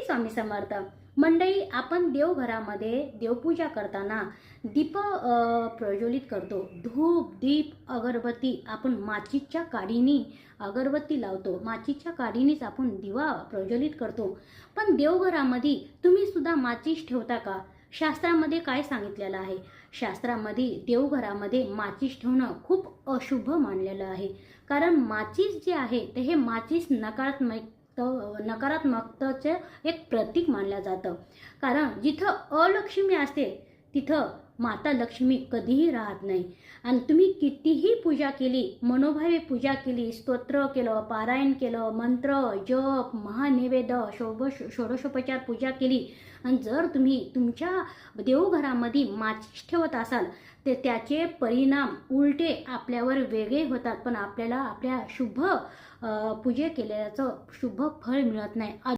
स्वामी समर्थ. मंडळी, आपण देवघरामध्ये देवपूजा करताना दीप प्रज्वलित करतो. धूप, दीप, अगरबत्ती आपण माचीच्या काडीनी अगरबत्ती लावतो. माचीच्या काडीनीच आपण दिवा प्रज्वलित करतो. पण देवघरामध्ये तुम्ही सुद्धा माचीस ठेवता का? शास्त्रामध्ये काय सांगितलेलं आहे? शास्त्रामध्ये देवघरामध्ये माचीस ठेवणं खूप अशुभ मानलेलं आहे. कारण माचीस जे आहे ते हे माचीस नकारात्मकतेचे एक प्रतीक मानलं जातं. कारण जिथं अलक्ष्मी असते तिथं माता लक्ष्मी कधीही राहत नाही. आणि तुम्ही कितीही पूजा केली, मनोभावे पूजा केली, स्तोत्र केलं, पारायण केलं, मंत्र जप, महानैवेद्य, षोडशोपचार पूजा केली, आणि जर तुम्ही तुमच्या देवघरामध्ये माचीस ठेवत असाल तर त्याचे परिणाम उलटे आपल्यावर वेगळे होतात. पण आपल्याला आपल्या शुभ पूजे केल्याचं शुभ फळ मिळत नाही.